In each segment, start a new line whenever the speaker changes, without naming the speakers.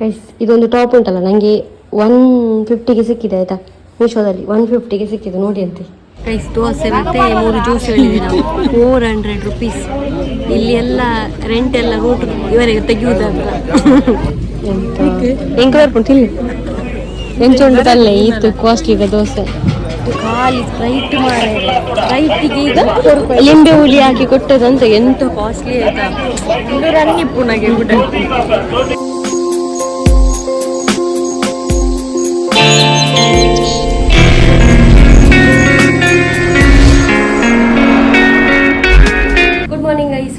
Guys ಇದೊಂದು top ಉಂಟಲ್ಲ ನನಗೆ 150ಗೆ ಸಿಕ್ಕಿದೆ ಆಯ್ತಾ, ಮೀಶೋದಲ್ಲಿ 150ಗೆ ಸಿಕ್ಕಿದೆ ನೋಡಿ ಅಂತೆ. ಗೈಸ್ ದೋಸೆ ಮತ್ತೆ 3 ಜ್ಯೂಸ್ ಹೇಳಿದೆ ನಾವು, 400 ರುಪೀಸ್. ಇಲ್ಲಿ ಎಲ್ಲ ರೆಂಟ್ ಎಲ್ಲ ರೂಟ್ ಇವರಿಗೆ ತೆಗೆಯುವುದಲ್ಲ ಎಂಕ ಬರ್ಕೊಂಡು ತಿಲ್ಲಿ ಎಂಚುಂಡು ತಲ್ಲೆ ಇತ್ತು ಕಾಸ್ಟ್ಲಿ ದೋಸೆ. ಖಾಲಿ ಸ್ಪ್ರೈಟ್ ಮಾರೇರೆ, ಸ್ಪ್ರೈಟಿಗೆ ಈಗ ಲಿಂಬೆ ಹುಳಿ ಹಾಕಿ ಕೊಟ್ಟದಂತ ಎಂತ ಕಾಸ್ಟ್ಲಿ ಆಯ್ತಾ. ಇದು ರನ್ನಿ ಪುನಗೆ ಊಟ.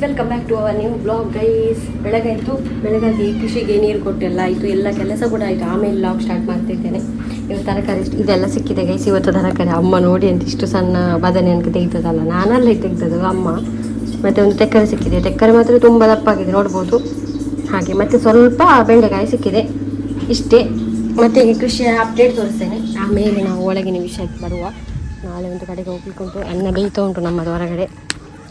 Welcome back to our new blog guys. ಬೆಳಗಾಯಿತು, ಬೆಳಗಾಗಿ ಕೃಷಿಗೆ ನೀರು ಕೊಟ್ಟೆಲ್ಲ ಆಯಿತು, ಎಲ್ಲ ಕೆಲಸ ಕೂಡ ಆಯಿತು. ಆಮೇಲೆ ಬ್ಲಾಗ್ ಸ್ಟಾರ್ಟ್ ಮಾಡ್ತಿದ್ದೇನೆ. ಇವತ್ತು ತರಕಾರಿ ಇದೆಲ್ಲ ಸಿಕ್ಕಿದೆ ಗೈಸ್. ಇವತ್ತು ತರಕಾರಿ ಅಮ್ಮ ನೋಡಿ ಅಂತ ಇಷ್ಟು ಸಣ್ಣ ಬದನೆ ಅಂತ ತೆಗ್ದದಲ್ಲ, ನಾನಲ್ಲ ತೆಗ್ದದು ಅಮ್ಮ. ಮತ್ತು ಒಂದು ತೆಕ್ಕರೆ ಸಿಕ್ಕಿದೆ, ತೆಕ್ಕರೆ ಮಾತ್ರ ತುಂಬ ದಪ್ಪಾಗಿದೆ ನೋಡ್ಬೋದು. ಹಾಗೆ ಮತ್ತು ಸ್ವಲ್ಪ ಬೆಂಡೆಕಾಯಿ ಸಿಕ್ಕಿದೆ, ಇಷ್ಟೇ. ಮತ್ತು ಈಗ ಕೃಷಿಯ ಅಪ್ಡೇಟ್ ತೋರಿಸ್ತೇನೆ, ಆಮೇಲೆ ನಾವು ಒಳಗಿನ ವಿಷಯಕ್ಕೆ ಬರುವ. ನಾಳೆ ಒಂದು ಕಡೆಗೆ ಹೋಗ್ಲಿಕ್ಕುಂಟು, ಅನ್ನ ಬೇಯ್ತಾ ಉಂಟು ನಮ್ಮದು ಹೊರಗಡೆ.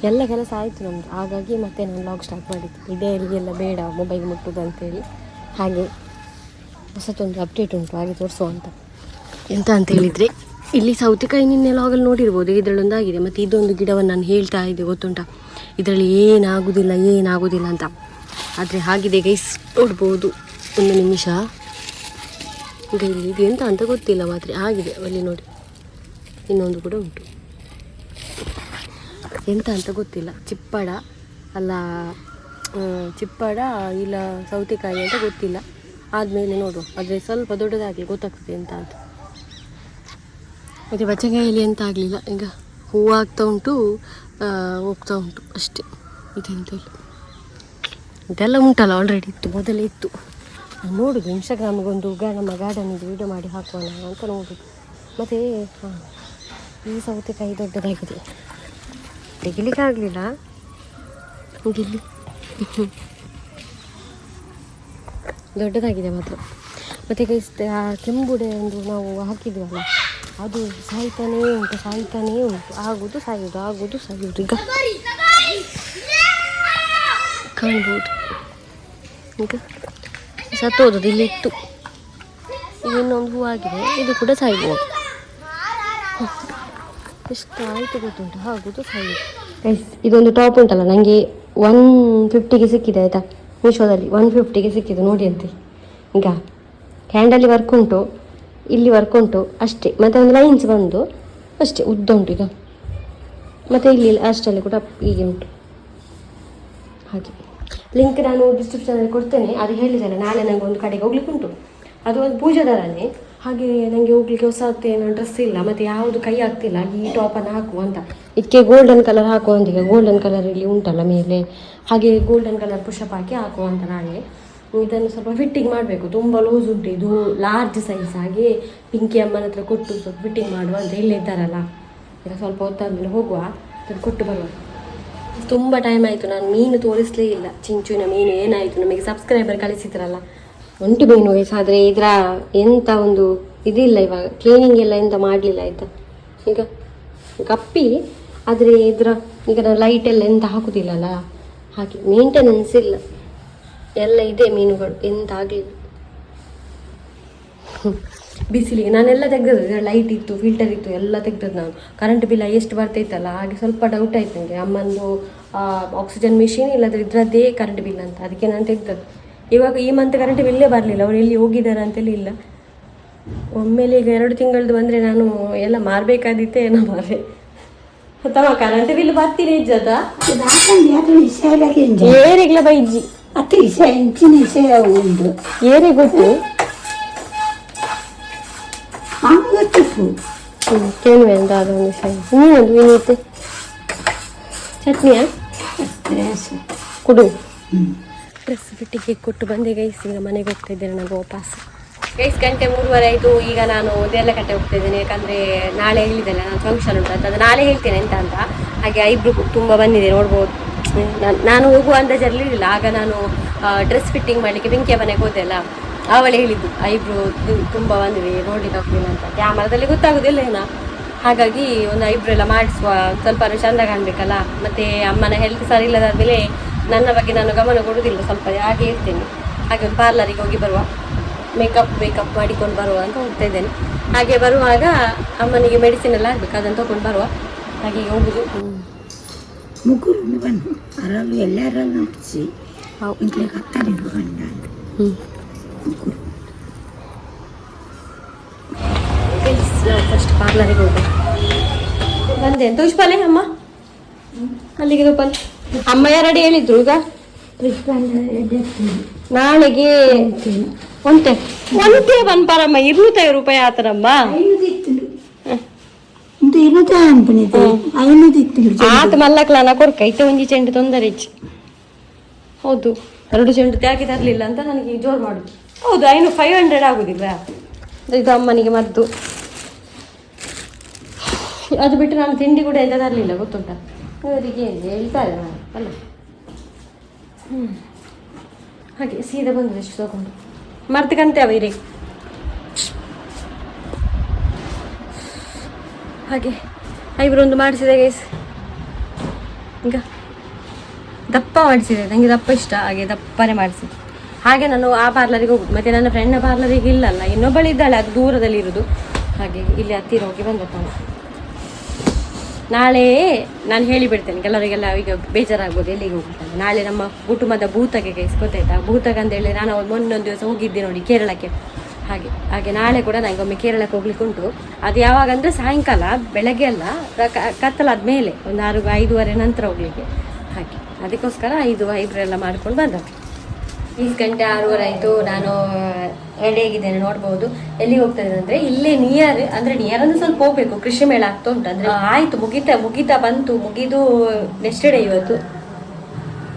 ಎಲ್ಲ ಕೆಲಸ ಆಯಿತು ನಮ್ಮದು, ಹಾಗಾಗಿ ಮತ್ತೆ ನಾನು ವ್ಲಾಗ್ ಸ್ಟಾರ್ಟ್ ಮಾಡಿದ್ದು. ಇದೇ ಎಲ್ಲ ಬೇಡ ಮೊಬೈಲ್ ಮುಟ್ಟುದು ಅಂತೇಳಿ. ಹಾಗೆ ಹೊಸತೊಂದು ಅಪ್ಡೇಟ್ ಉಂಟು, ಹಾಗೆ ತೋರಿಸುವ ಅಂತ. ಎಂತ ಅಂತ ಹೇಳಿದರೆ, ಇಲ್ಲಿ ಸೌತೆಕಾಯಿ ನಿನ್ನೆ ಲಾಗಲ್ಲಿ ನೋಡಿರ್ಬೋದು, ಇದರಲ್ಲೊಂದಾಗಿದೆ. ಮತ್ತು ಇದೊಂದು ಗಿಡವನ್ನು ನಾನು ಹೇಳ್ತಾ ಇದ್ದೆ ಗೊತ್ತುಂಟ, ಇದರಲ್ಲಿ ಏನಾಗೋದಿಲ್ಲ ಅಂತ. ಆದರೆ ಹಾಗಿದೆ ಗೈಸ್, ನೋಡ್ಬೋದು. ಒಂದು ನಿಮಿಷ, ಈಗ ಇಲ್ಲಿ ಇದು ಎಂತ ಅಂತ ಗೊತ್ತಿಲ್ಲ, ಮಾತ್ರ ಆಗಿದೆ ಅಲ್ಲಿ ನೋಡಿ. ಇನ್ನೊಂದು ಕೂಡ ಉಂಟು, ಎಂತ ಅಂತ ಗೊತ್ತಿಲ್ಲ. ಚಿಪ್ಪಡ ಅಲ್ಲ, ಚಿಪ್ಪಡ ಇಲ್ಲ ಸೌತೆಕಾಯಿ ಅಂತ ಗೊತ್ತಿಲ್ಲ. ಆದಮೇಲೆ ನೋಡುವ, ಆದರೆ ಸ್ವಲ್ಪ ದೊಡ್ಡದಾಗಿ ಗೊತ್ತಾಗ್ತದೆ ಎಂತ ಅಂತ. ಮತ್ತು ಬಚ್ಚಗಾಯಲ್ಲಿ ಎಂತ ಆಗಲಿಲ್ಲ, ಈಗ ಹೂವು ಆಗ್ತಾ ಉಂಟು, ಹೋಗ್ತಾ ಉಂಟು ಅಷ್ಟೇ. ಇದೆಂತ ಇಲ್ಲ, ಇದೆಲ್ಲ ಉಂಟಲ್ಲ ಆಲ್ರೆಡಿ ಇತ್ತು, ಮೊದಲೇ ಇತ್ತು. ನೋಡುದು ಇನ್ಸ್ಟಾಗ್ರಾಮಿಗೊಂದು ನಮ್ಮ ಗಾರ್ಡನಿಗೆ ವೀಡಿಯೋ ಮಾಡಿ ಹಾಕೋಣ ಅಂತ ನೋಡುದು. ಮತ್ತು ಈ ಸೌತೆಕಾಯಿ ದೊಡ್ಡದಾಗಿದೆ, ತೆಗಿಲಿಕ್ಕೆ ಆಗಲಿಲ್ಲ. ಗಿಲ್ಲಿ ದೊಡ್ಡದಾಗಿದೆ ಮಾತ್ರ. ಮತ್ತು ಆ ಕೆಂಬುಡೆ ಒಂದು ನಾವು ಹಾಕಿದ್ವಲ್ಲ, ಅದು ಸಾಯ್ತಾನೇ ಉಂಟು. ಆಗೋದು ಸಾಯೋದು ಈಗ ಕಾಣ್ಬೋದು. ಈಗ ಸತ್ತೋದು ಇಲ್ಲಿ ಇತ್ತು, ಈಗ ಇನ್ನೊಂದು ಹೂ ಆಗಿದೆ, ಇದು ಕೂಡ ಸಾಯ್ಬೋದು. ಎಷ್ಟು ಆಯಿತು ಗೊತ್ತುಂಟು, ಆಗೋದು ಸಾಯೋದು. ಗೈಸ್ ಇದೊಂದು ಟಾಪ್ ಉಂಟಲ್ಲ ನನಗೆ 150ಗೆ ಸಿಕ್ಕಿದೆ ಆಯಿತಾ, ಮೀಶೋದಲ್ಲಿ 150ಗೆ ಸಿಕ್ಕಿದೆ ನೋಡಿ ಅಂತೆ. ಈಗ ಹ್ಯಾಂಡಲ್ಲಿ ವರ್ಕ್ ಉಂಟು, ಇಲ್ಲಿ ವರ್ಕ್ ಉಂಟು ಅಷ್ಟೇ. ಮತ್ತು ಒಂದು ಲೈನ್ಸ್ ಬಂದು ಅಷ್ಟೇ ಉದ್ದ ಉಂಟು ಈಗ. ಮತ್ತು ಇಲ್ಲಿ ಅಷ್ಟಲ್ಲಿ ಕೂಡ ಹೀಗೆ ಉಂಟು. ಹಾಗೆ ಲಿಂಕ್ ನಾನು ಡಿಸ್ಕ್ರಿಪ್ಷನಲ್ಲಿ ಕೊಡ್ತೇನೆ. ಅದು ಹೇಳಿದ್ದಲ್ಲ, ನಾಳೆ ನನಗೆ ಒಂದು ಕಡೆಗೆ ಹೋಗ್ಲಿಕ್ಕೆ ಉಂಟು. ಅದು ಒಂದು ಪೂಜಾದಾರನೇ. ಹಾಗೆ ನನಗೆ ಹೋಗ್ಲಿಕ್ಕೆ ಹೊಸತೇನೋ ಡ್ರೆಸ್ ಇಲ್ಲ, ಮತ್ತು ಯಾವುದು ಕೈ ಆಗ್ತಿಲ್ಲ ಈ ಟಾಪನ್ನು ಹಾಕುವ ಅಂತ. ಇದಕ್ಕೆ ಗೋಲ್ಡನ್ ಕಲರ್ ಹಾಕುವ ಅಂತ. ಈಗ ಗೋಲ್ಡನ್ ಕಲರ್ ಇಲ್ಲಿ ಉಂಟಲ್ಲ ಮೇಲೆ, ಹಾಗೆ ಗೋಲ್ಡನ್ ಕಲರ್ ಪುಷಪ್ ಹಾಕಿ ಹಾಕುವ ಅಂತ ನಾಳೆ. ಇದನ್ನು ಸ್ವಲ್ಪ ಫಿಟ್ಟಿಂಗ್ ಮಾಡಬೇಕು, ತುಂಬ ಲೂಸ್ ಉಂಟು, ಇದು ಲಾರ್ಜ್ ಸೈಜ್. ಹಾಗೆ ಪಿಂಕಿ ಅಮ್ಮನ ಹತ್ರ ಕೊಟ್ಟು ಸ್ವಲ್ಪ ಫಿಟ್ಟಿಂಗ್ ಮಾಡುವ ಅಂತ ಇಲ್ಲೇ ಇದ್ದಾರಲ್ಲ. ಈಗ ಸ್ವಲ್ಪ ಹೊತ್ತಾದ್ಮೇಲೆ ಹೋಗುವ, ಅದನ್ನು ಕೊಟ್ಟು ಬರುವ. ತುಂಬ ಟೈಮ್ ಆಯಿತು, ನಾನು ಮೀನು ತೋರಿಸಲೇ ಇಲ್ಲ. ಚಿಂಚುವಿನ ಮೀನು ಏನಾಯಿತು, ನಮಗೆ ಸಬ್ಸ್ಕ್ರೈಬರ್ ಕಳಿಸಿದ್ರಲ್ಲ, ಒಂಟು ಮೀನು ವಯಸ್ಸು. ಆದರೆ ಇದರ ಎಂಥ ಒಂದು ಇದಿಲ್ಲ, ಇವಾಗ ಕ್ಲೀನಿಂಗ್ ಎಲ್ಲ ಎಂತ ಮಾಡಲಿಲ್ಲ ಆಯಿತಾ. ಈಗ ಕಪ್ಪಿ, ಆದರೆ ಇದರ ಈಗ ನಾನು ಲೈಟ್ ಎಲ್ಲ ಎಂತ ಹಾಕುವುದಿಲ್ಲಲ್ಲ, ಹಾಗೆ ಮೇಂಟೆನೆನ್ಸ್ ಇಲ್ಲ. ಎಲ್ಲ ಇದೆ ಮೀನುಗಳು, ಎಂತ ಆಗಲಿಲ್ಲ. ಬಿಸಿಲಿಗೆ ನಾನೆಲ್ಲ ತೆಗ್ದದ್ದು, ಲೈಟ್ ಇತ್ತು, ಫಿಲ್ಟರ್ ಇತ್ತು, ಎಲ್ಲ ತೆಗ್ದದ್ದು ನಾನು. ಕರೆಂಟ್ ಬಿಲ್ ಎಷ್ಟು ಬರ್ತೈತಲ್ಲ, ಹಾಗೆ ಸ್ವಲ್ಪ ಡೌಟ್ ಆಯ್ತು ನನಗೆ. ಅಮ್ಮಂದು ಆಕ್ಸಿಜನ್ ಮಿಷಿನ್ ಇಲ್ಲದ್ರೆ ಇದರದ್ದೇ ಕರೆಂಟ್ ಬಿಲ್ ಅಂತ, ಅದಕ್ಕೆ ನಾನು ತೆಗ್ದದ್ದು. ಇವಾಗ ಈ ಮಂತ್ ಕರೆಂಟ್ ಬಿಲ್ಲೇ ಬರಲಿಲ್ಲ, ಅವ್ರು ಎಲ್ಲಿ ಹೋಗಿದ್ದಾರೆ ಅಂತೇಳಿ ಇಲ್ಲ. ಒಮ್ಮೆಲೆ ಈಗ 2 ತಿಂಗಳದ್ದು ಬಂದರೆ ನಾನು ಎಲ್ಲ ಮಾರಬೇಕಾದಿತ್ತೆ ಏನೋ ಮಾರೆ. ಅಥವಾ ಕರೆಂಟ್ ಬಿಲ್ ಬರ್ತೀನಿ ಇಜ್ಜದ ಏರಿಗ್ಲ ಬೈಜಿ ಏರಿ ಗೊತ್ತು ಕೇಳುವೆ ಅಂತ ಅದೊಂದು ಇನ್ನೊಂದು ಇನ್ನೈತೆ ಚಟ್ನಿಯಾ ಕುಡು. ಡ್ರೆಸ್ ಫಿಟ್ಟಿಗೆ ಕೊಟ್ಟು ಬಂದೆ ಗೈಸ್. ಈಗ ಮನೆಗೆ ಹೋಗ್ತಾ ಇದ್ದೇನೆ ನಾನು ವಾಪಸ್. ಗೈಸ್ 3:30 ಆಯಿತು. ಈಗ ನಾನು ದೇರ್ಲಕಟ್ಟೆ ಹೋಗ್ತಾ ಇದ್ದೇನೆ, ಯಾಕಂದರೆ ನಾಳೆ ಹೇಳಿದ್ದೆಲ್ಲ ನಾನು ಫಂಕ್ಷನ್ ಉಂಟು ಅಂತ. ಅದು ನಾಳೆ ಹೇಳ್ತೇನೆ ಎಂತ ಅಂತ. ಹಾಗೆ ಐಬ್ರು ತುಂಬ ಬಂದಿದೆ ನೋಡ್ಬೋದು. ನಾನು ಹೋಗುವ ಅಂದಾಜಲ್ಲಿರಲಿಲ್ಲ. ಆಗ ನಾನು ಡ್ರೆಸ್ ಫಿಟ್ಟಿಂಗ್ ಮಾಡಲಿಕ್ಕೆ ಬೆಂಕಿಯ ಮನೆಗೆ ಹೋದೆ ಅಲ್ಲ, ಅವಳೇ ಹೇಳಿದ್ದು ಐಬ್ರು ತುಂಬ ಬಂದಿದೆ ನೋಡ್ಲಿಕ್ಕೆ ಆಗ್ತಿಲ್ಲ ಅಂತ. ಕ್ಯಾಮರಾದಲ್ಲಿ ಗೊತ್ತಾಗೋದಿಲ್ಲ ಏನೋ, ಹಾಗಾಗಿ ಒಂದು ಐಬ್ರು ಎಲ್ಲ ಮಾಡಿಸುವ, ಸ್ವಲ್ಪ ಚೆಂದ ಕಾಣಬೇಕಲ್ಲ. ಮತ್ತು ಅಮ್ಮನ ಹೆಲ್ತ್ ಸರಿ ಇಲ್ಲದಾದಮೇಲೆ ನನ್ನ ಬಗ್ಗೆ ನಾನು ಗಮನ ಕೊಡೋದಿಲ್ಲ, ಸ್ವಲ್ಪ ಹಾಗೆ ಇರ್ತೇನೆ. ಹಾಗೆ ಒಂದು ಪಾರ್ಲರಿಗೆ ಹೋಗಿ ಬರುವ, ಮೇಕಪ್ ಮಾಡಿಕೊಂಡು ಬರುವ ಅಂತ ಹೋಗ್ತಾ ಇದ್ದೇನೆ. ಹಾಗೆ ಬರುವಾಗ ಅಮ್ಮನಿಗೆ ಮೆಡಿಸಿನ್ ಎಲ್ಲ ಆಗಬೇಕು, ಅದನ್ನು ತೊಗೊಂಡು ಬರುವ. ಹಾಗೆ ಹೋಗುದು
ಮುಗ್ಗುರು ಬನ್ನು ಅರಳು ಎಲ್ಲರಲ್ಲೂ ನೋಡಿಸಿ ಇಂಟ್ಲೆ ಕತ್ತಲಿರು ಗಂಡ ಅಂತ ಮುಗ್ಗುರು.
ಫಸ್ಟ್ ಪಾರ್ಲರಿಗೆ ಹೋಗುದು. ಬಂದೆ ಅಂತ ಉಷ್ಪಾಲೆ ಅಮ್ಮ ಅಲ್ಲಿಗೆ ರೂಪಾಲಿ ಅಮ್ಮ ಯಾರಡಿ ಹೇಳಿದ್ರು ಈಗ ನಾಳೆಗೆ ಒಂದೇ ಬಂದ್ಪಾರಮ್ಮ 250 ರೂಪಾಯಿ ಆತನಮ್ಮ. ಆತ ಮಲ್ಲಕ್ಲಾನ ಕೊರ್ಕ ಇತ್ತ ಒಂಜಿ ಚೆಂಡು ತೊಂದರೆ ಇಚ್ಚಿ. ಹೌದು 2 ಚೆಂಡು ತ್ಯಾಗಿ ತರಲಿಲ್ಲ ಅಂತ ನನಗೆ ಜೋರು ಮಾಡುದು. ಹೌದು 500 ಆಗುದಿಲ್ಲ. ಇದು ಅಮ್ಮನಿಗೆ ಮದ್ದು. ಅದು ಬಿಟ್ಟು ನಾನು ತಿಂಡಿ ಕೂಡ ಎಂತ ತರಲಿಲ್ಲ ಗೊತ್ತುಂಟ. ಅವರಿಗೆ ಹೇಳ್ತಾರೆ ನಾನು ಅಲ್ಲ. ಹಾಗೆ ಸೀದಾ ಬಂದು ಎಷ್ಟು ತಗೊಂಡು ಮರ್ತಕಂತೆ ಅವರೇ. ಹಾಗೆ ಐಬ್ರೋ ಒಂದು ಮಾಡಿಸಿದೆ ಗೈಸ್. ಈಗ ದಪ್ಪ ಮಾಡಿಸಿದೆ, ನನಗೆ ದಪ್ಪ ಇಷ್ಟ, ಹಾಗೆ ದಪ್ಪನೇ ಮಾಡಿಸಿದೆ. ಹಾಗೆ ನಾನು ಆ ಪಾರ್ಲರಿಗೆ ಹೋಗುದು. ಮತ್ತು ನನ್ನ ಫ್ರೆಂಡ್ನ ಪಾರ್ಲರಿಗೆ ಇಲ್ಲಲ್ಲ, ಇನ್ನೊಬ್ಬಳಿದ್ದಾಳೆ, ಅದು ದೂರದಲ್ಲಿ ಇರೋದು. ಹಾಗೆ ಇಲ್ಲಿ ಹತ್ತಿರ ಹೋಗಿ ಬಂದಪ್ಪ. ನಾಳೆ ನಾನು ಹೇಳಿಬಿಡ್ತೇನೆ ಕೆಲವರಿಗೆಲ್ಲ, ಈಗ ಬೇಜಾರಾಗ್ಬೋದು ಎಲ್ಲಿಗೆ ಹೋಗ್ತಾನೆ. ನಾಳೆ ನಮ್ಮ ಕುಟುಂಬದ ಭೂತಕ್ಕೆ ಗೊತ್ತಾಯ್ತಾ. ಭೂತಕ್ಕೆ ಅಂತೇಳಿ ನಾನು ಮೊನ್ನೊಂದು ದಿವಸ ಹೋಗಿದ್ದೆ ನೋಡಿ ಕೇರಳಕ್ಕೆ. ಹಾಗೆ ನಾಳೆ ಕೂಡ ನನಗೆ ಒಮ್ಮೆ ಕೇರಳಕ್ಕೆ ಹೋಗ್ಲಿಕ್ಕೆ ಉಂಟು. ಅದು ಯಾವಾಗ ಅಂದರೆ ಸಾಯಂಕಾಲ, ಬೆಳಗ್ಗೆ ಅಲ್ಲ, ಕತ್ತಲಾದ ಮೇಲೆ ಒಂದು 5:30 ನಂತರ ಹೋಗ್ಲಿಕ್ಕೆ. ಹಾಗೆ ಅದಕ್ಕೋಸ್ಕರ 5 ಐಬ್ರೆಲ್ಲ ಮಾಡ್ಕೊಂಡು ಬಂದ. 5 ಗಂಟೆ 6:30 ಆಯಿತು. ನಾನು ರೆಡಿ ಆಗಿದ್ದೇನೆ, ನೋಡ್ಬೋದು. ಎಲ್ಲಿಗೆ ಹೋಗ್ತಾ ಇದ್ದೇನೆ ಅಂದರೆ ಇಲ್ಲೇ ನಿಯರ್ ಅಂದರೆ ಸ್ವಲ್ಪ ಹೋಗ್ಬೇಕು. ಕೃಷಿ ಮೇಳ ಆಗ್ತಾ ಉಂಟು ಅಂದರೆ ಆಯಿತು, ಮುಗಿತಾ ಬಂತು, ಮುಗಿದು ನೆಕ್ಸ್ಟ್ ಡೇ ಇವತ್ತು.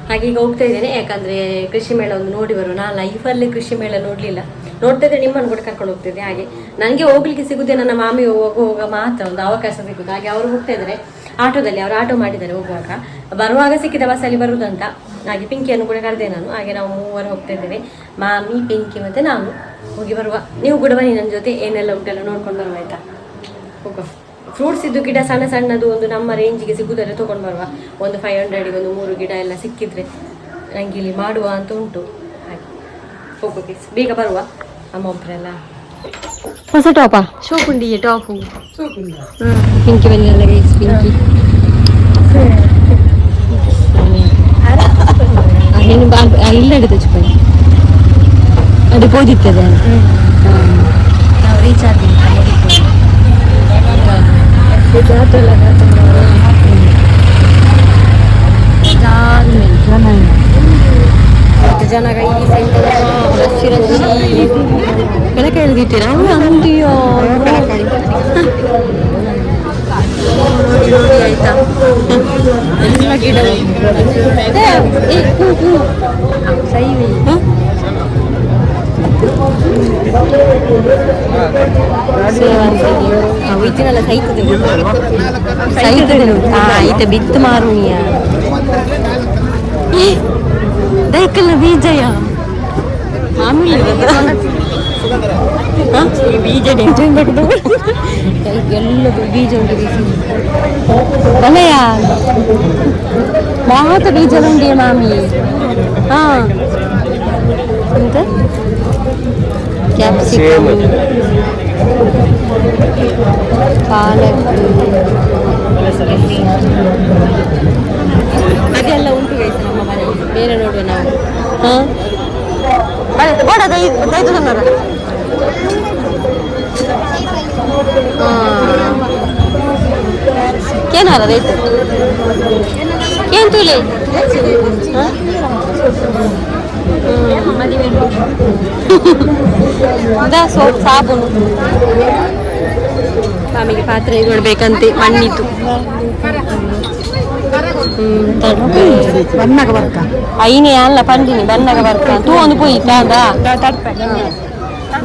ಹಾಗೆ ಈಗ ಹೋಗ್ತಾ ಇದ್ದೇನೆ, ಯಾಕಂದರೆ ಕೃಷಿ ಮೇಳ ಒಂದು ನೋಡಿ ಬರುವ. ನಾನು ಲೈಫಲ್ಲಿ ಕೃಷಿ ಮೇಳ ನೋಡಲಿಲ್ಲ. ನೋಡ್ತಾ ಇದ್ದರೆ ನಿಮ್ಮನ್ನು ಕೂಡ ಕರ್ಕೊಂಡು ಹೋಗ್ತಿದ್ದೆ. ಹಾಗೆ ನನಗೆ ಹೋಗ್ಲಿಕ್ಕೆ ಸಿಗುದೇ ನನ್ನ ಮಾಮಿ ಹೋಗುವಾಗ ಮಾತ್ರ ಒಂದು ಅವಕಾಶ ಸಿಗುದು. ಹಾಗೆ ಅವರು ಹೋಗ್ತಾ ಇದ್ದಾರೆ ಆಟೋದಲ್ಲಿ, ಅವರು ಆಟೋ ಮಾಡಿದ್ದಾರೆ ಹೋಗುವಾಗ. ಬರುವಾಗ ಸಿಕ್ಕಿದ ಬಸ್ಸಲ್ಲಿ ಬರುವುದಂತ. ಹಾಗೆ ಪಿಂಕಿಯನ್ನು ಕೂಡ ಕರೆದೆ ನಾನು. ಹಾಗೆ ನಾವು 3 ಹೋಗ್ತಾ ಇದ್ದೇವೆ, ಮಾಮಿ, ಪಿಂಕಿ ಮತ್ತು ನಾನು. ಹೋಗಿ ಬರುವ. ನೀವು ಕೂಡ ಬನ್ನಿ ನನ್ನ ಜೊತೆ, ಏನೆಲ್ಲ ಉಂಟೆಲ್ಲ ನೋಡ್ಕೊಂಡು ಬರುವ ಆಯಿತಾ. ಹೋಗುವ. ಫ್ರೂಟ್ಸ್ ಇದ್ದು ಗಿಡ ಸಣ್ಣದು ಒಂದು ನಮ್ಮ ರೇಂಜಿಗೆ ಸಿಗುವುದಾದ್ರೆ ತೊಗೊಂಡು ಬರುವ. ಒಂದು 500ಗೆ ಒಂದು 3 ಗಿಡ ಎಲ್ಲ ಸಿಕ್ಕಿದ್ರೆ ನನಗೆ ಇಲ್ಲಿ ಮಾಡುವ ಅಂತ ಉಂಟು. ಹಾಗೆ ಹೋಗೋ ಪ್ಲೀಸ್, ಬೇಗ ಬರುವ. ಅಮ್ಮ ಒಬ್ಬರೆಲ್ಲ ಹೊಸ ಟಾಪಾ, ಶೋಕುಂಡಿ ಟಾಪು ಪಿಂಕಿ ಬಂದಿಲ್ಲ ಗೈಸ್. ಪಿಂಕಿ ಇಲ್ಲಡೆ ತೆಚ್ಕೊಂಡು ಅದು ಬೋದಿರ್ತದೆ. ನಾವು ರೀಚ್ ಆದ್ವಿ. ಜನ ಈ ಸೈಡ್ ಬೆಳಕೆ ಎಳ್ದಿದ್ದೀರಾ ಅಂದಿಯೋ ನೋಡಿ ಆಯ್ತಾ. ಎಲ್ಲ ಗಿಡ ಸೈವಿ ಇದನ್ನೆಲ್ಲ ಸೈತದೆ ಆಯ್ತ ಬಿತ್ತು ಮಾರುಣಿಯ ದೈಕಲ್ಲ ಬೀಜಯ ಮಾಮೂಲಿ ಬೀಜ ಎಲ್ಲದು ಬೀಜ ಉಂಟು. ಬಲೆಯ ಮಾತ ಬೀಜ ಉಂಟೆ ಮಾಮಿ. ಹಾಂ ಎಂತ ಕ್ಯಾಪ್ಸಿಕಮ್, ಪಾಲಕ್ ಅದೆಲ್ಲ ಉಂಟು ಗೈಸ್ ನಮ್ಮ ಮನೆಯಲ್ಲಿ. ಬೇರೆ ನೋಡುವ ನಾವು. ಹಾಂ ಕೇನಾರ ರೈತ ಏನ್ ತುಳಿ ಸೋಪ್ ಸಾಬೂನು. ಸ್ವಾಮಿಗೆ ಪಾತ್ರೆ ಇಡ್ಬೇಕಂತೆ ಮಣ್ಣಿತ್ತು. ಬನ್ನಗ ಬರ್ಕ ಐನೇ ಅಲ್ಲ ಪಂಡಿನಿ ಬನ್ನಗ ಬರ್ಕ ತೂ ಒಂದು ಪೋಯಿ ತಾಂದ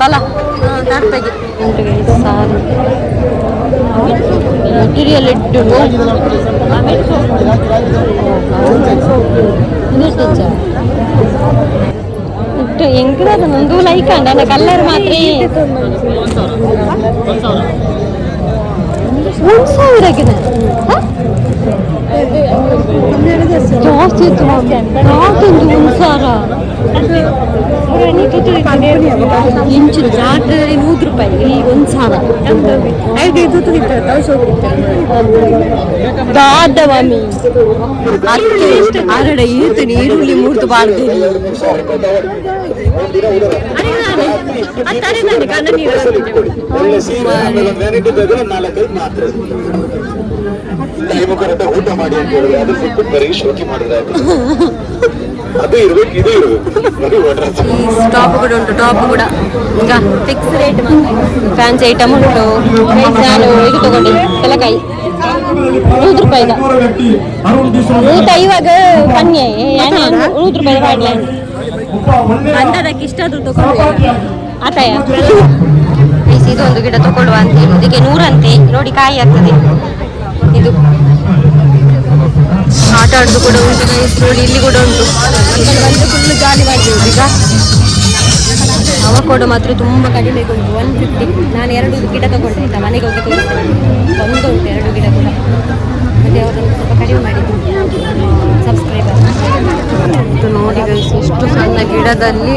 ಬಲ ತಡ್ಪೆಗೆ ಉಂಟು ಸಾರು ಮೆಟೀರಿಯಲ್ ಇಟ್ಟು ಇಟ್ಟು ಹೆಂಗಿರೋದು ನಂದು ಲೈಕ್ ಅಂಡ ನನ್ನ ಕಲ್ಲರ್ ಮಾತ್ರ 1,000 ಆಗಿದೆ. ಜಾಸ್ತಿ ಇತ್ತು 1,000 ಇಂಚು ಜಾತ್ರೆಯಲ್ಲಿ 100 ರೂಪಾಯಿ, ಇಲ್ಲಿ 1,000. ದಾದವಾಮಿ ಅರಡೆ ಈತು ನೀರುಳ್ಳಿ ಮೂರ್ತು ಬಾಳ್ದೇರಿ
ಊಟ ಮಾಡಿ ಅಂತ ಹೇಳಿದ್ರೆ ಅದು ಬಿಟ್ಟು ಬರೀ ಶೋಕಿ ಮಾಡಿದ್ರೆ ಅದು ಇರ್ಬೇಕು, ಇದು ಇರ್ಬೇಕು.
ಟಾಪ್ ಕೂಡ ಉಂಟು, ಟಾಪ್ ಕೂಡ ಈಗ ಫಿಕ್ಸ್ ರೇಟ್ ಫ್ಯಾನ್ಸಿ ಐಟಮ್ ಉಂಟು. ನಾನು ಇದು ತಗೊಂಡೆ ತೆಲಕಾಯಿ 100 ರೂಪಾಯಿದ ಊಟ ಇವಾಗ ಕನ್ಯೆ 100 ರೂಪಾಯಿ ಮಾಡಿ ಅಂದದಕ್ಕೆ ಇಷ್ಟ ಆದ್ರೂ ತಗೊಂಡು ಆತಾಯ ಇದು ಒಂದು ಗಿಡ ತಗೊಳ್ಳುವ ಅಂತ ಹೇಳಿ ಇದಕ್ಕೆ 100 ಅಂತೆ. ನೋಡಿ ಕಾಯಿ ಆಗ್ತದೆ. ಇದು ಆಟ ಆಡೋದು ಕೂಡ ಉಂಟು ನೋಡಿ, ಇಲ್ಲಿ ಕೂಡ ಉಂಟು. ಬಂದು ಫುಲ್ಲು ಜಾಲಿ ಮಾಡ್ಬೋದು. ಈಗ ಅವಕೋಡು ಮಾತ್ರ ತುಂಬ ಕಡಿಮೆ ಉಂಟು, 150. ನಾನು 2 ಗಿಡ ತಗೊಂಡೆ ಆಯ್ತಾ, ಮನೆಗೆ ಹೋಗಿ ತೋರಿಸ್ತೇನೆ. ಒಂದು ಉಂಟು 2 ಗಿಡ ಕೂಡ. ಮತ್ತೆ ಅವರನ್ನು ಸ್ವಲ್ಪ ಕಡಿಮೆ ಮಾಡಿದ್ದು ಸಬ್ಸ್ಕ್ರೈಬರ್. ಇದು ನೋಡಿ ಗೈಸ್, ಇಷ್ಟು ಸಣ್ಣ ಗಿಡದಲ್ಲಿ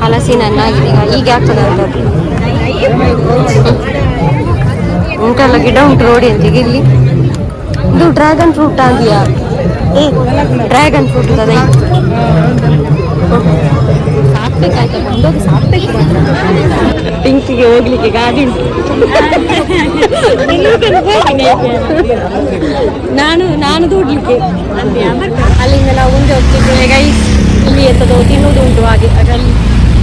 ಹಲಸಿನ ಹಣ್ಣಾಗಿದೆ. ಈಗ ಹೀಗೆ ಆಗ್ತದೆ ಅಂತ ಉಂಟಲ್ಲ ಗಿಡ ಉಂಟು ನೋಡಿ ಅಂತ. ಈಗ ಇಲ್ಲಿ ಇದು ಡ್ರ್ಯಾಗನ್ ಫ್ರೂಟ್ ಆಗಿಯಾ? ಡ್ರ್ಯಾಗನ್ ಫ್ರೂಟ್ ಅದೇ ಸಾಕ್ಬೇಕಾಯ್ತು, ಬಂದೋಗಿ ಸಾಕ್ಬೇಕು. ಪಿಂಕಿಗೆ ಹೋಗ್ಲಿಕ್ಕೆ ಗಾಡಿ ಉಂಟು. ನಾನು ದೂಡ್ಲಿಕ್ಕೆ ಅಲ್ಲಿಂದ ನಾವು ಮುಂದೆ ಹೋಗ್ತಿದ್ದೇವೆ ಗೈಸ್. ಇಲ್ಲಿ ಎಂಥದ್ದು ತಿನ್ನೋದು ಉಂಟು ಹಾಗೆ, ಅದರಲ್ಲಿ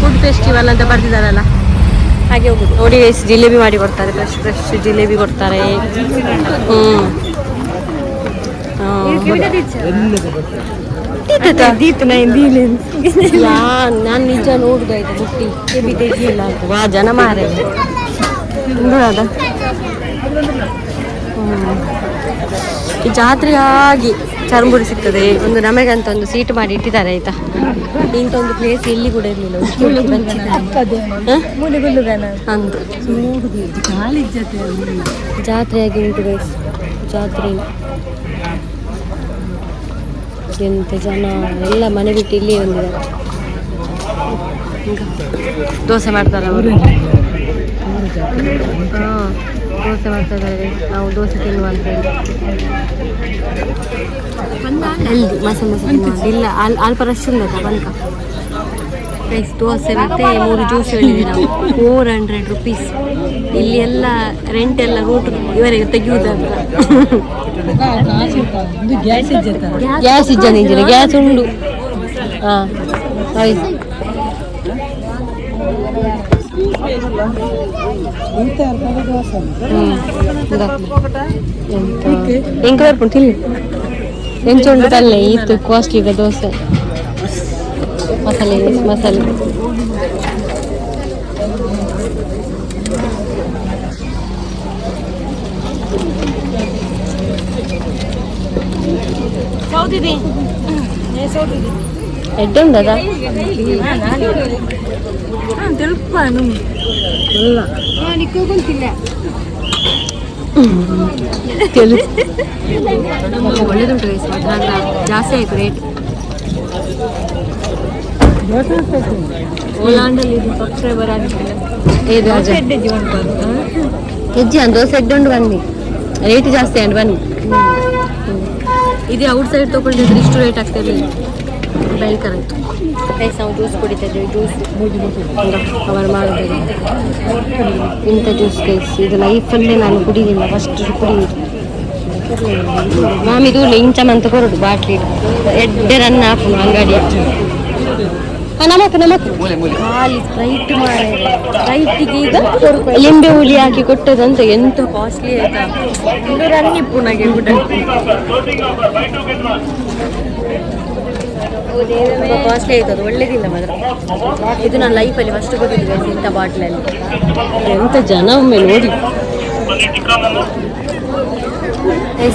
ಫುಡ್ ಫೆಸ್ಟಿವಲ್ ಅಂತ ಬರ್ತಿದ್ದಾರಲ್ಲ ಹಾಗೆ ಹೋಗುದು ನೋಡಿ ಗೈಸ್. ಜಿಲೇಬಿ ಮಾಡಿ ಕೊಡ್ತಾರೆ, ಫ್ರೆಶ್ ಜಿಲೇಬಿ ಕೊಡ್ತಾರೆ. ನಾನು ನಿಜ ನೋಡುದಾಯ್ತು ಮುಟ್ಟಿ ಕೆಬಿ ತೆಗಿಲ್ಲ ಅಂತ ವಾ ಜನ ಮಾರ ಅದ. ಈ ಜಾತ್ರೆ ಆಗಿ ಚರ್ಮುರಿ ಸಿಗ್ತದೆ. ಒಂದು ನಮಗಂತ ಒಂದು ಸೀಟ್ ಮಾಡಿ ಇಟ್ಟಿದ್ದಾರೆ ಆಯ್ತಾ. ಇಂಥ ಒಂದು ಪ್ಲೇಸ್ ಎಲ್ಲಿ ಕೂಡ ಇರಲಿಲ್ಲ. ಅಂದು ಜಾತ್ರೆ ಆಗಿ ಉಂಟು ಗೈಸ್. ಜಾತ್ರೆ ಎಂತ ಜನ ಎಲ್ಲ ಮನೆ ಬಿಟ್ಟು ಇಲ್ಲಿ ಬಂದಿದ್ದಾರೆ. ದೋಸೆ ಮಾಡ್ತಾರೆ ಅವರು. ದೋಸೆ ಮಾಡ್ತಾ ಇದ್ದಾರೆ. ನಾವು ದೋಸೆ ತಿನ್ನುವ ಅಂತ ಹೇಳಿ ಹೆಲ್ದಿ ಮಸಾಲೆ ಮಸಾಲೆ ಇಲ್ಲ. ಅಲ್ಪ ರಶ್ ಉಂಟಾ ಬಂಕ ರೈಸ್ ದೋಸೆ ಮತ್ತು 3 ಜ್ಯೂಸ್ ಹೇಳಿದ್ವಿ ನಾವು. 400 ರೂಪೀಸ್. ಇಲ್ಲಿ ಎಲ್ಲ ರೆಂಟ್ ಎಲ್ಲ ರೂಟ್ ಇವರಿಗೆ ತೆಗೆಯುವುದಂತ. ಗ್ಯಾಸ್ ಇಜ್ಜನಿದ್ದೀರ, ಗ್ಯಾಸ್ ಉಂಡು. ಹಾಂ ಆಯ್ತು. ಎಂಕ ಬರ್ಪುಂಟು ತಿಲ್ಲಿ ಎಂಚುಂಡು ತಲ್ಲೆ ಇತ್ತು ಕಾಸ್ಟ್ಲಿ ಈಗ ದೋಸೆ ಮಸಾಲೆ ಮಸಾಲೆ. ಎಡ್ಡುಂಡದ ಒಳ್ಳೆದುಂಟು ಜಾಸ್ತಿ ಆಯ್ತು ರೇಟ್. ಓಲಾಂಡಲ್ಲಿ ಸಬ್ಸ್ಕ್ರೈಬರ್ ಆಗಿಲ್ಲ ಹೆಜ್ಜೆ ದೋಸೆ ಎಡ್ಡುಂಡು ಬನ್ನಿ, ರೇಟ್ ಜಾಸ್ತಿ ಅಂಡು ಬನ್ನಿ. ಇದು ಔಟ್ ಸೈಡ್ ತೊಗೊಂಡಿದ್ರೆ ಇಷ್ಟು ರೇಟ್ ಆಗ್ತಿರಲಿಲ್ಲ. ಭಯಂಕರ ಆಯಿತು ಗೈಸ್. ನಾವು ಜ್ಯೂಸ್ ಕುಡಿತಿದ್ವಿ. ಜ್ಯೂಸ್ ಅವರು ಮಾಡೋದು ಇಂಥ ಜ್ಯೂಸ್ ಗೈಸ್. ಇದು ಲೈಫಲ್ಲೇ ನಾನು ಕುಡಿದಿಲ್ಲ, ಫಸ್ಟ್ ಕುಡಿಯೋದು. ಮಾಮಿದು ಇಂಚಮಂತ ಕೊರಡು ಬಾಟ್ಲಿ ಎಡ್ಡೆ ರನ್ನ ಹಾಕು ಅಂಗಡಿ ನಮಕ್ ಖಾಲಿ ಸ್ಪ್ರೈಟ್ ಮಾಡಿ ಸ್ಪ್ರೈಟಿಗೆ ಈಗ ಲಿಂಬೆ ಹುಳಿ ಹಾಕಿ ಕೊಟ್ಟದಂತ ಎಂತ ಕಾಸ್ಟ್ಲಿ ಆಯ್ತಾ. ಇದು ರನ್ನಿ ಪುನಗೆ ಕೂಡ ಕಾಸ್ಟ್ಲಿ ಆಯ್ತು. ಅದು ಒಳ್ಳೇದಿಲ್ಲ ಮಾತ್ರ. ಇದು ನಾನು ಲೈಫಲ್ಲಿ ಫಸ್ಟ್ ಗೊತ್ತಿದ್ದೆ ಇಂಥ ಬಾಟ್ಲಲ್ಲಿ. ಎಂತ ಜನ ಒಮ್ಮೆ ನೋಡಿ.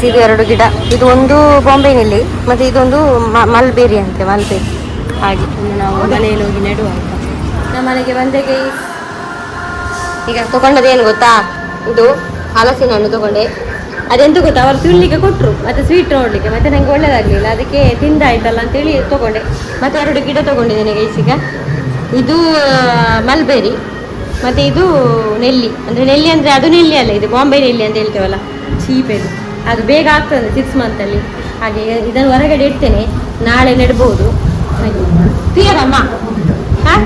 ಇದು 2 ಗಿಡ. ಇದು ಒಂದು ಬಾಂಬೆನಲ್ಲಿ ಮತ್ತು ಇದೊಂದು ಮಲ್ಬೇರಿ ಅಂತೆ, ಮಲ್ಬೇರಿ. ಹಾಗೆ ನಾವು ಮನೆಯಲ್ಲಿ ಹೋಗಿ ನೆಡುವ ಅಂತ ನಮ್ಮ ಮನೆಗೆ ಬಂದೆ ಗೈಸ್. ಈಗ ತೊಗೊಂಡದೇನು ಗೊತ್ತಾ, ಇದು ಹಲಸಿನ ಹಣ್ಣು ತೊಗೊಂಡೆ. ಅದೆಂತ ಗೊತ್ತಾ, ಅವರು ತಿನ್ಲಿಕ್ಕೆ ಕೊಟ್ಟರು ಮತ್ತೆ ಸ್ವೀಟ್ ನೋಡ್ಲಿಕ್ಕೆ, ಮತ್ತೆ ನಂಗೆ ಒಳ್ಳೇದಾಗ್ಲಿಲ್ಲ, ಅದಕ್ಕೆ ತಿಂದಾಯ್ತಲ್ಲ ಅಂತೇಳಿ ತಗೊಂಡೆ. ಮತ್ತೆ 2 ಗಿಡ ತಗೊಂಡಿದ್ದೇನೆ ಗೈಸ್. ಈಗ ಇದು ಮಲ್ಬೆರಿ, ಮತ್ತೆ ಇದು ನೆಲ್ಲಿ. ಅಂದರೆ ನೆಲ್ಲಿ ಅಂದರೆ ಅದು ನೆಲ್ಲಿ ಅಲ್ಲ, ಇದು ಬಾಂಬೆ ನೆಲ್ಲಿ ಅಂತ ಹೇಳ್ತೇವಲ್ಲ, ಚೀಪೆದು. ಅದು ಬೇಗ ಆಗ್ತದೆ 6 ಮಂತಲ್ಲಿ. ಹಾಗೆ ಇದನ್ನು ಹೊರಗಡೆ ಇಡ್ತೇನೆ, ನಾಳೆ ನೆಡ್ಬೋದು. ಹಾಗೆ ಕ್ಲಿಯರಮ್ಮ? ಹಾಂ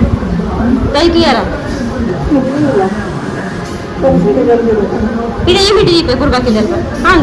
ಕೈ ಕ್ಲಿಯರ? ಇದು ಈ ಬಿಟ್ಟು ಕುರ್ಬಾಕಿದಲ್ವ? ಹಾಂ